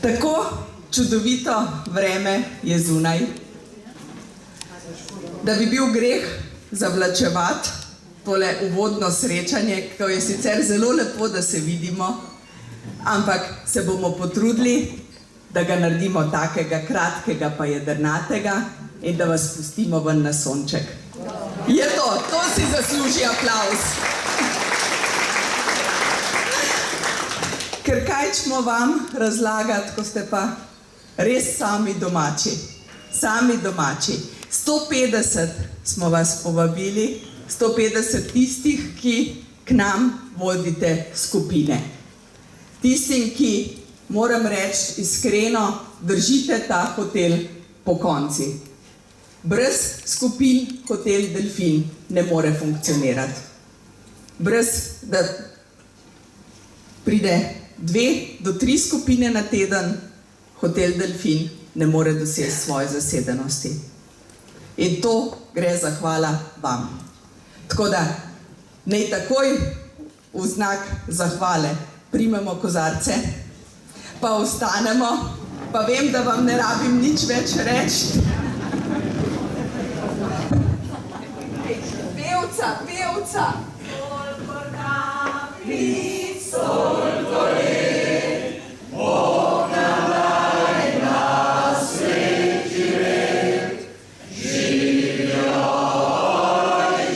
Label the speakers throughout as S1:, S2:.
S1: Tako čudovito vreme je zunaj, da bi bil greh zavlačevati tole uvodno srečanje, ko je sicer zelo lepo, da se vidimo, ampak se bomo potrudili, da ga naredimo takega kratkega pa jedrnatega in da vas pustimo ven na sonček. Je to si zasluži aplavz. Ker kaj ćemo vam razlagati, ko ste pa res sami domači. Sami domači. 150 smo vas povabili, 150 tistih, ki k nam vodite skupine. Tistim, ki, moram reči iskreno, držite ta hotel po konci. Brez skupin Hotel Delfin ne more funkcionirati. Brez, da pride 2 do 3 skupine na teden, Hotel Delfin ne more doseči svoje zasedenosti. In to gre zahvala vam. Tako da, naj takoj v znak zahvale primemo kozarce, pa ostanemo, pa vem, da vam ne rabim nič več reči. Pevca! Toliko kapljic, toliko let, Bog nam daj na svet živet. Živijo,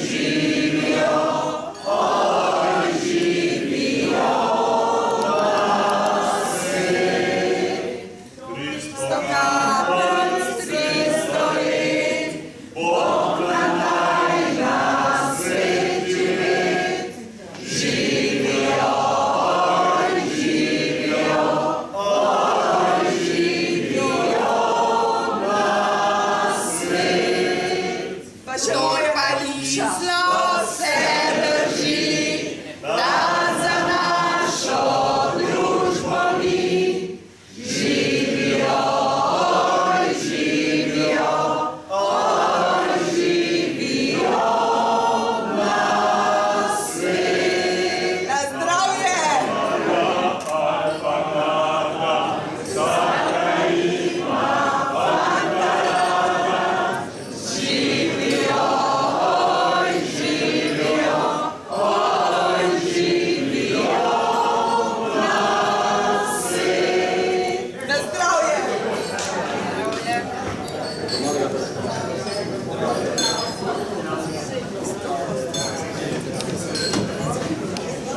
S1: živijo na svet. 300 kapljic, 300 let, Bog nam daj na svet živet. Živijo,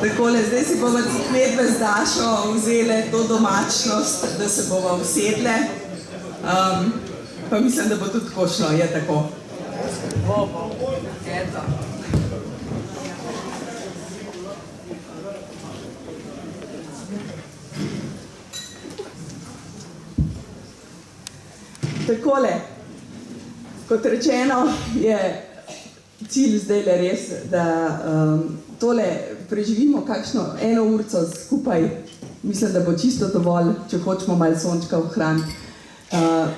S1: Takole, zdaj si bomo medve z Dašo vzele to domačnost, da se bomo usedle. Pa mislim, da bo tudi tako šlo, je tako. Eto. Takole, kot rečeno, je cilj zdajle res, da tole preživimo kakšno 1 urco skupaj. Mislim, da bo čisto dovolj, če hočemo malo sončka ohraniti.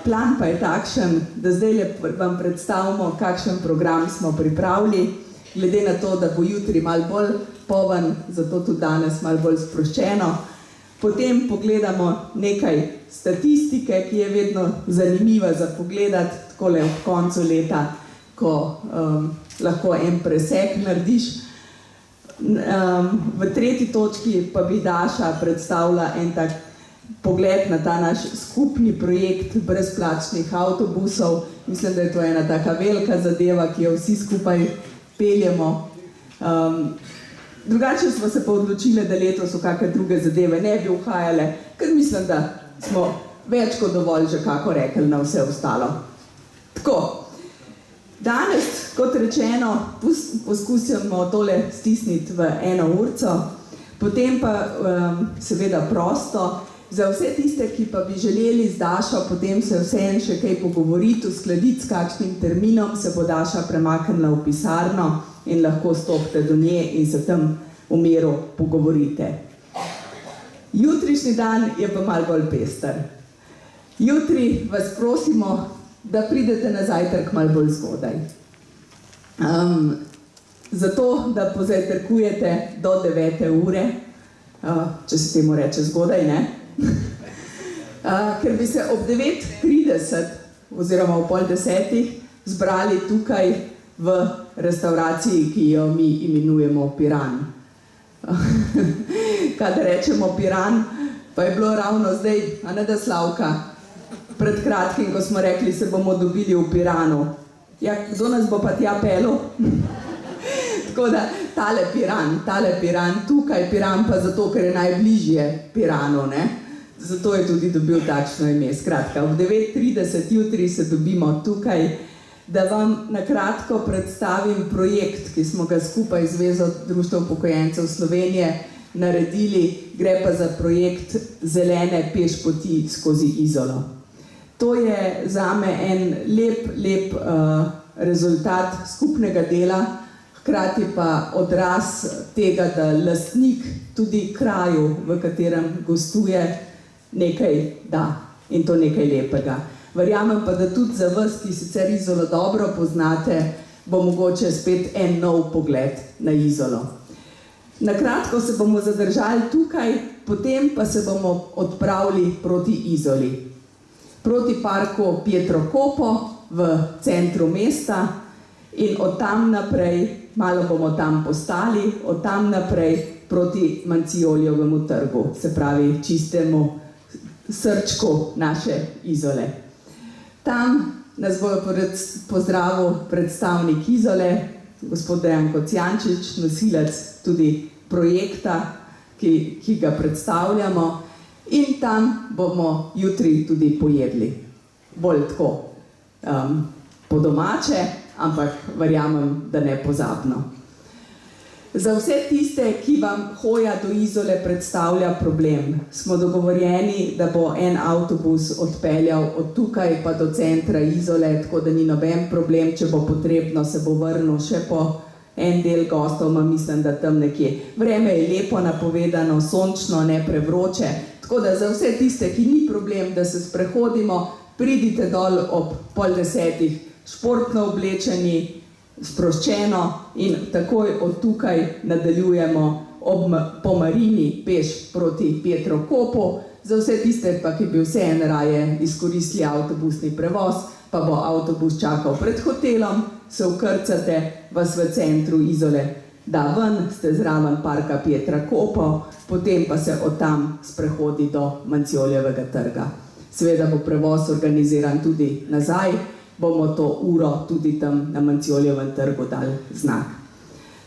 S1: Plan pa je takšen, da zdajle vam predstavimo, kakšen program smo pripravili, glede na to, da bo jutri malo bolj poln, zato tudi danes malo bolj sproščeno. Potem pogledamo nekaj statistike, ki je vedno zanimiva za pogledati, takole v koncu leta, ko lahko en presek narediš. V 3. točki pa bi Daša predstavila en tak pogled na ta naš skupni projekt brezplačnih avtobusov. Mislim, da je to ena taka velika zadeva, ki jo vsi skupaj peljemo. Drugače smo se pa odločili, da letos v kakšne druge zadeve ne bi uhajale, ker mislim, da smo več kot dovolj že kako rekli na vse ostalo. Tako. Danes, kot rečeno, poskusimo tole stisniti v 1 urco, potem pa seveda prosto Za vse tiste, ki pa bi želeli z Dašo potem se vseeno še kaj pogovoriti, uskladiti s kakšnim terminom, se bo Daša premaknila v pisarno in lahko stopite do nje in se tam v miru pogovorite. Jutrišnji dan je pa malo bolj pester. Jutri vas prosimo, da pridete na zajtrk malo bolj zgodaj. Zato, da pozajtrkujete do 9. ure, če se temu reče zgodaj, ne? Ker bi se ob 9:30 oziroma ob 9:30 zbrali tukaj v restavraciji, ki jo mi imenujemo Piran. Kadar rečemo Piran, pa je bilo ravno zdaj, a ne da Slavka, pred kratkim, ko smo rekli, se bomo dobili v Piranu. Ja, kdo nas bo pa tja pelil? Tako da, tale Piran, tukaj Piran pa zato, ker je najbližje Piranu, ne? Zato je tudi dobil takšno ime. Skratka, ob 9:30 jutri se dobimo tukaj, da vam na kratko predstavim projekt, ki smo ga skupaj z Zvezo društev upokojencev Slovenije naredili. Gre pa za projekt zelene pešpoti skozi Izolo. To je zame en lep rezultat skupnega dela, hkrati pa odraz tega, da lastnik tudi kraju, v katerem gostuje, nekaj da in to nekaj lepega. Verjamem pa, da tudi za vas, ki sicer Izolo dobro poznate, bo mogoče spet en nov pogled na Izolo. Na kratko se bomo zadržali tukaj, potem pa se bomo odpravili proti Izoli. Proti parku Pietro Kopo v centru mesta in od tam naprej, malo bomo tam postali, od tam naprej proti Mancioljevemu trgu, se pravi čistemu srčku naše Izole. Tam nas bo pozdravil predstavnik Izole, gospod Dejan Kocijančič, nosilec tudi projekta, ki ga predstavljamo, in tam bomo jutri tudi pojedli. Bolj tako po domače, ampak verjamem, da ne pozabno. Za vse tiste, ki vam hoja do Izole predstavlja problem, smo dogovorjeni, da bo en avtobus odpeljal od tukaj pa do centra Izole, tako da ni noben problem, če bo potrebno, se bo vrnil še po en del gostov, mislim, da tam nekje. Vreme je lepo napovedano, sončno, ne prevroče, tako da za vse tiste, ki ni problem, da se sprehodimo, pridite dol ob 9:30, športno oblečeni, sproščeno in takoj od tukaj nadaljujemo po Marini peš proti Pietro Kopu. Za vse tiste pa, ki bi vseeno raje izkoristili avtobusni prevoz, pa bo avtobus čakal pred hotelom, se vkrcate, vas v centru Izole da ven, ste zraven parka Pietra Kopo, potem pa se od tam sprehodi do Mancioljevega trga. Seveda bo prevoz organiziran tudi nazaj, bomo to uro tudi tam na Mancioljevem trgu dali znak.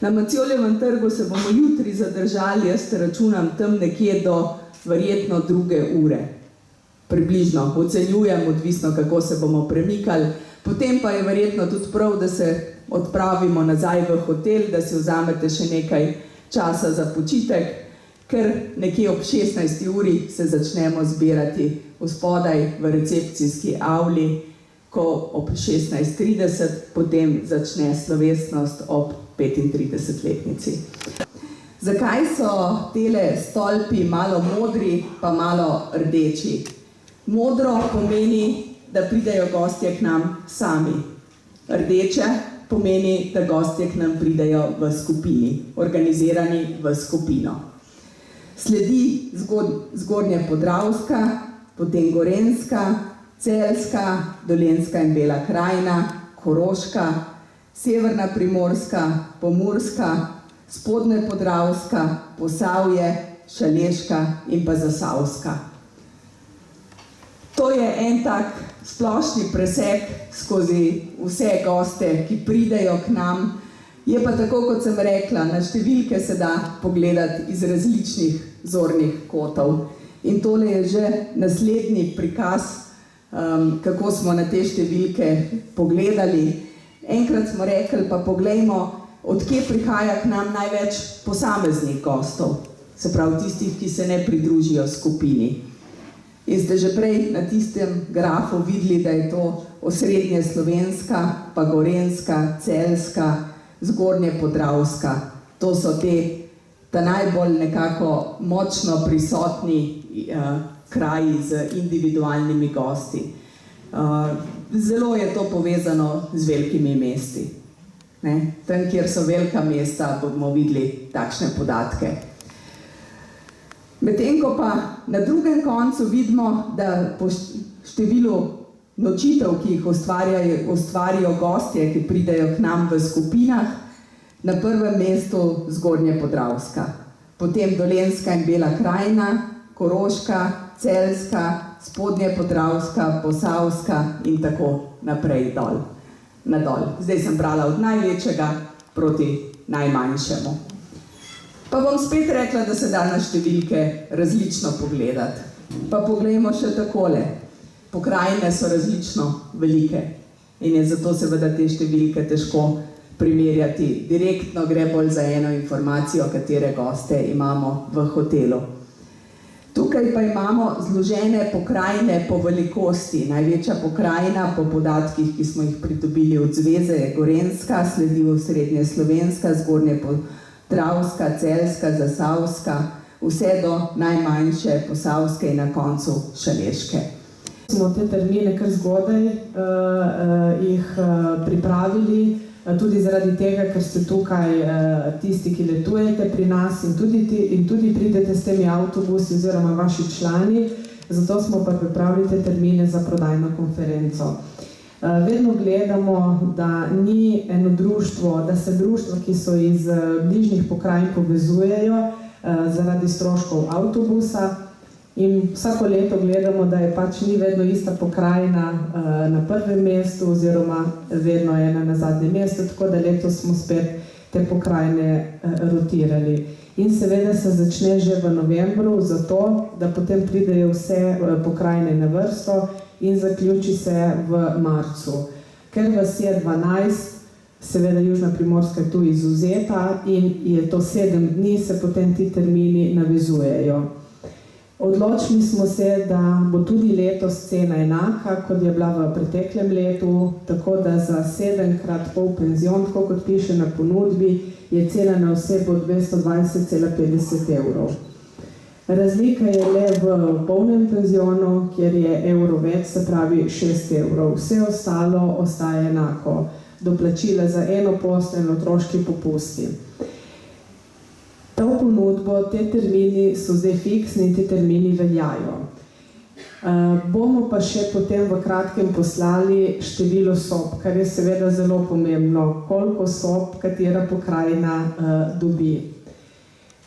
S1: Na Mancioljevem trgu se bomo jutri zadržali, jaz računam tam nekje do verjetno 2. ure. Približno, ocenjujem, odvisno kako se bomo premikali. Potem pa je verjetno tudi prav, da se odpravimo nazaj v hotel, da si vzamete še nekaj časa za počitek, ker nekje ob 16. uri se začnemo zbirati spodaj v recepcijski avli, ko ob 16:30 potem začne slovesnost ob 35-letnici. Zakaj so tele stolpi malo modri, pa malo rdeči? Modro pomeni, da pridejo gostje k nam sami. Rdeče pomeni, da gostje k nam pridejo v skupini, organizirani v skupino. Sledi Zgornja Podravska, potem Gorenjska, Celjska, Dolenjska in Bela krajina, Koroška, Severna Primorska, Pomurska, Spodnja Podravska, Posavje, Šaleška in pa Zasavska. To je en tak splošni presek skozi vse goste, ki pridejo k nam. Je pa tako, kot sem rekla, na številke se da pogledati iz različnih zornih kotov. In tole je že naslednji prikaz, kako smo na te številke pogledali. Enkrat smo rekli, pa poglejmo, odkje prihaja k nam največ posameznih gostov, se pravi tistih, ki se ne pridružijo skupini. In ste že prej na tistem grafu videli, da je to osrednje slovenska, pa gorenjska, celjska, zgornje podravska. To so ta najbolj nekako močno prisotni kraji z individualnimi gosti. Zelo je to povezano z velikimi mesti. Tam, kjer so velika mesta, bomo videli takšne podatke. Medtem ko pa na drugem koncu vidimo, da po številu nočitev, ki jih ustvarijo gostje, ki pridejo k nam v skupinah, na prvem mestu Zgornje Podravska, potem Dolenjska in Bela krajina, Koroška, Celjska, Spodnje Podravska, Posavska in tako naprej nadol. Zdaj sem brala od največjega proti najmanjšemu. Pa bom spet rekla, da se da na številke različno pogledati. Pa poglejmo še takole. Pokrajine so različno velike in je zato seveda te številke težko primerjati. Direktno gre bolj za eno informacijo, katere goste imamo v hotelu. Tukaj pa imamo zložene pokrajine po velikosti. Največja pokrajina po podatkih, ki smo jih pridobili od zveze, je Gorenjska, sledi osrednje slovenska, Zgornje Podravska, Celjska, Zasavska, vse do najmanjše Posavske in na koncu Šaleške.
S2: Smo te termine kar zgodaj jih pripravili, tudi zaradi tega, ker ste tukaj tisti, ki letujete pri nas in tudi pridete s temi avtobusi oziroma vaši člani, zato smo pa pripravili te termine za prodajno konferenco. Vedno gledamo, da ni eno društvo, da se društva, ki so iz bližnjih pokrajin, povezujejo zaradi stroškov avtobusa in vsako leto gledamo, da je pač ni vedno ista pokrajina na prvem mestu oziroma vedno ena na zadnjem mestu, tako da letos smo spet te pokrajine rotirali. In seveda se začne že v novembru, zato da potem pridejo vse pokrajine na vrsto in zaključi se v marcu. Ker vas je 12, seveda Južna Primorska je tu izvzeta in je to 7 dni, se potem ti termini navezujejo. Odločili smo se, da bo tudi letos cena enaka, kot je bila v preteklem letu, tako da za 7x pol penzion, tako kot piše na ponudbi, je cena na osebo 220,50 evrov. Razlika je le v polnem penzionu, kjer je evro več, se pravi 6 evrov. Vse ostalo ostaje enako. Doplačila za eno posteljo in otroški popusti. To ponudbo, te termini so zdaj fiksni in te termini veljajo. Bomo pa še potem v kratkem poslali število sob, kar je seveda zelo pomembno, koliko sob katera pokrajina dobi.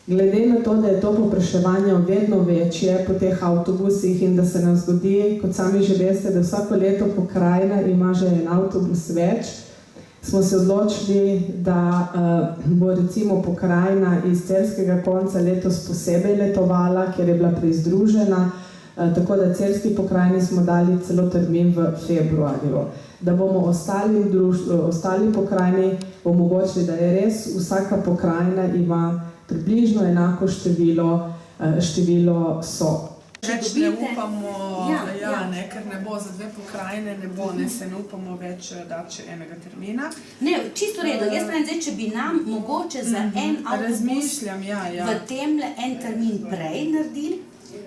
S2: Glede na to, da je to povpraševanje vedno večje po teh avtobusih in da se nam zgodi, kot sami že veste, da vsako leto pokrajina ima že en avtobus več, smo se odločili, da bo recimo pokrajina iz celjskega konca letos posebej letovala, ker je bila prezdružena, tako da celjski pokrajini smo dali celo termin v februarju. Da bomo ostali pokrajini omogočili, da je res vsaka pokrajina ima približno enako število sob.
S3: Več ne upamo, ker ne bo za 2 pokrajine, se ne upamo več dati še enega termina.
S4: Ne, čisto redo, jaz pravim zdaj, če bi nam mogoče za en avtobus v temle en termin prej naredili,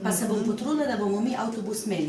S4: pa se bom potrudila, da bomo mi avtobus imeli.